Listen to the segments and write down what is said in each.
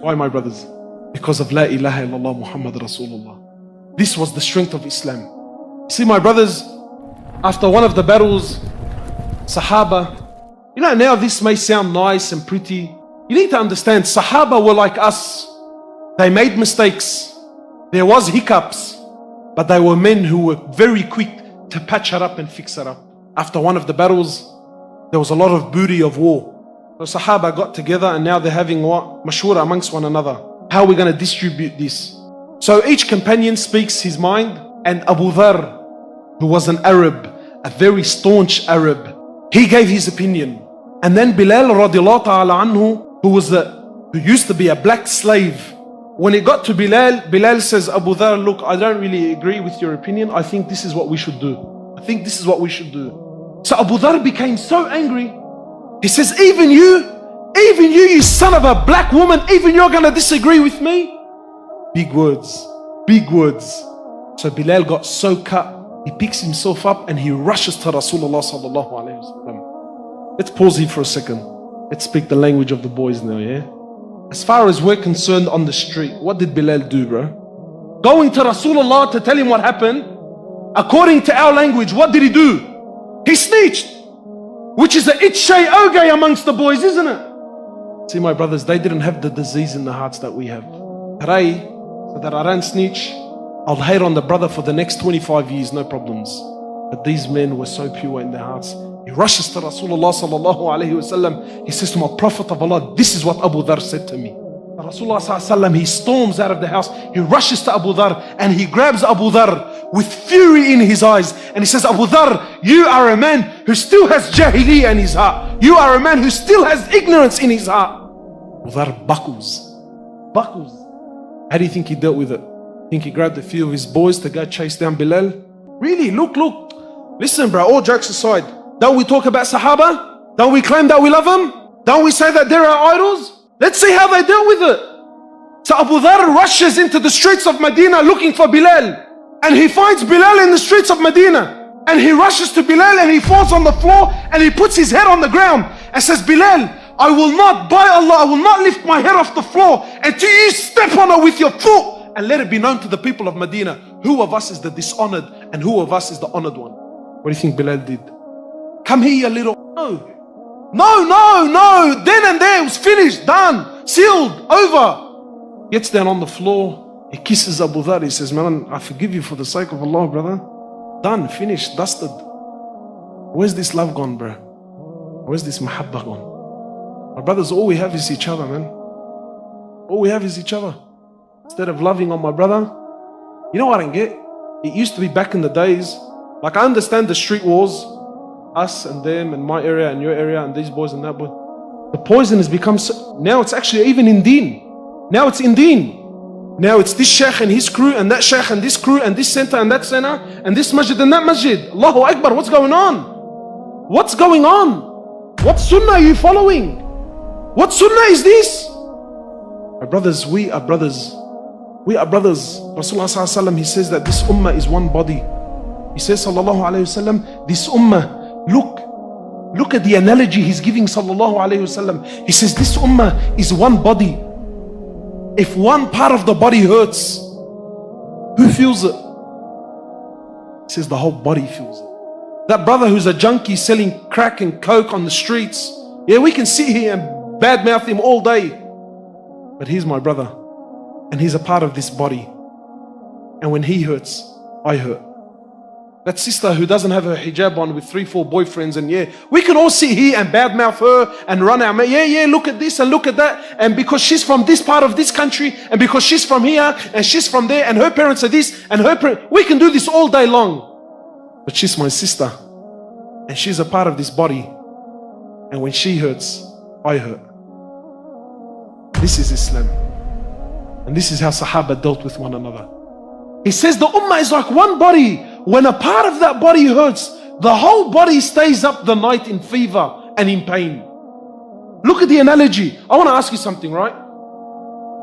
Why, my brothers? Because of La ilaha illallah Muhammad Rasulullah. This was the strength of Islam. See, my brothers, after one of the battles, Sahaba, now this may sound nice and pretty. You need to understand, Sahaba were like us. They made mistakes. There was hiccups, but they were men who were very quick to patch it up and fix it up. After one of the battles, there was a lot of booty of war. So Sahaba got together and now they're having what? Mashwara amongst one another. How are we going to distribute this? So each companion speaks his mind, and Abu Dharr, who was an Arab, a very staunch Arab, he gave his opinion. And then Bilal radiallahu ta'ala anhu, who used to be a black slave, when it got to Bilal says, Abu Dharr, look, I don't really agree with your opinion. I think this is what we should do. So Abu Dharr became so angry. He says, even you son of a black woman, even you're going to disagree with me? Big words. So Bilal got so cut, he picks himself up and he rushes to Rasulullah sallallahu alayhi wasallam. Let's pause here for a second. Let's speak the language of the boys now, yeah? As far as we're concerned on the street, what did Bilal do, bro? Going to Rasulullah to tell him what happened, according to our language, what did he do? He snitched, which is a itchay ogay amongst the boys, isn't it? See, my brothers, they didn't have the disease in the hearts that we have. Today, so that I don't snitch, I'll hate on the brother for the next 25 years, no problems. But these men were so pure in their hearts. He rushes to Rasulullah sallallahu alayhi wasallam. He says to my Prophet of Allah, this is what Abu Dharr said to me. Rasulullah sallallahu alayhi wasallam, he storms out of the house. He rushes to Abu Dharr and he grabs Abu Dharr with fury in his eyes. And he says, Abu Dharr, you are a man who still has jahiliyyah in his heart. You are a man who still has ignorance in his heart. Abu Dharr buckles. How do you think he dealt with it? Think he grabbed a few of his boys to go chase down Bilal? Really? Look. Listen, bro, all jokes aside. Don't we talk about Sahaba? Don't we claim that we love them? Don't we say that they're our idols? Let's see how they dealt with it. So Abu Dharr rushes into the streets of Medina looking for Bilal. And he finds Bilal in the streets of Medina. And he rushes to Bilal and he falls on the floor and he puts his head on the ground and says, Bilal, I will not, by Allah, I will not lift my head off the floor until you step on it with your foot and let it be known to the people of Medina who of us is the dishonored and who of us is the honored one. What do you think Bilal did? Come here, you little... No. Then and there, it was finished, done, sealed, over. Gets down on the floor. He kisses Abu Dharr. He says, man, I forgive you for the sake of Allah, brother. Done, finished, dusted. Where's this love gone, bro? Where's this mahabbah gone? My brothers, all we have is each other, man. All we have is each other. Instead of loving on my brother, you know what I don't get? It used to be back in the days, like I understand the street wars, us and them and my area and your area and these boys and that boy. The poison has become so, now it's actually even in deen. Now it's in deen. Now it's this sheikh and his crew and that sheikh and this crew and this center and that center and this masjid and that masjid. Allahu Akbar, what's going on? What's going on? What sunnah are you following? What sunnah is this? My brothers, we are brothers. We are brothers. Rasulullah sallallahu alaihi wasallam, he says that this ummah is one body. He says sallallahu alaihi wasallam, this ummah, look at the analogy he's giving sallallahu alaihi wasallam. He says this ummah is one body. If one part of the body hurts, who feels it? He says the whole body feels it. That brother who's a junkie selling crack and coke on the streets, yeah, we can sit here and badmouth him all day, but he's my brother and he's a part of this body, and when he hurts, I hurt. That sister who doesn't have her hijab on with 3-4 boyfriends, and yeah, we can all sit here and badmouth her and run our mouth. Yeah, look at this and look at that. And because she's from this part of this country, and because she's from here and she's from there, and her parents are this and her parents, we can do this all day long. But she's my sister and she's a part of this body. And when she hurts, I hurt. This is Islam. And this is how Sahaba dealt with one another. He says the ummah is like one body. When a part of that body hurts, the whole body stays up the night in fever and in pain. Look at the analogy. I want to ask you something, right?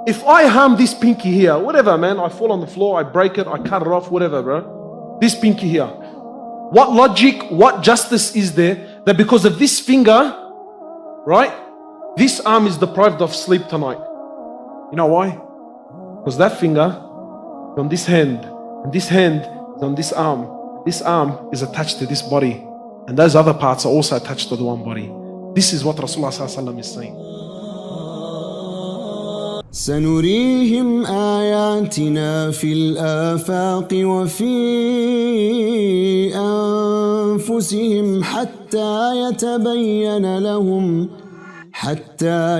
If I harm this pinky here, whatever, man, I fall on the floor, I break it, I cut it off, whatever, bro. This pinky here. What logic, what justice is there that because of this finger, right, this arm is deprived of sleep tonight? You know why? Because that finger is on this hand, and this hand is on this arm. This arm is attached to this body, and those other parts are also attached to the one body. This is what Rasulullah ﷺ is saying. سنريهم آياتنا في الآفاق وفي أنفسهم حتى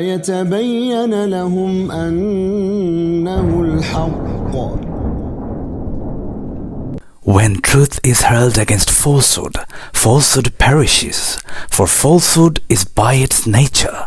يتبين لهم أنه الحق. When truth is hurled against falsehood, falsehood perishes, for falsehood is by its nature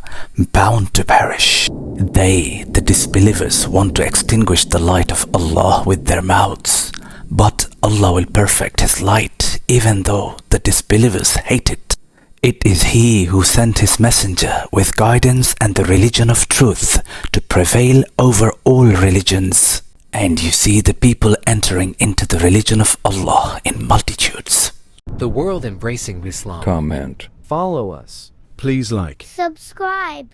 bound to perish. They, the disbelievers, want to extinguish the light of Allah with their mouths, but Allah will perfect His light even though the disbelievers hate it. It is He who sent His messenger with guidance and the religion of truth to prevail over all religions. And you see the people entering into the religion of Allah in multitudes. The world embracing Islam. Comment. Follow us. Please like. Subscribe.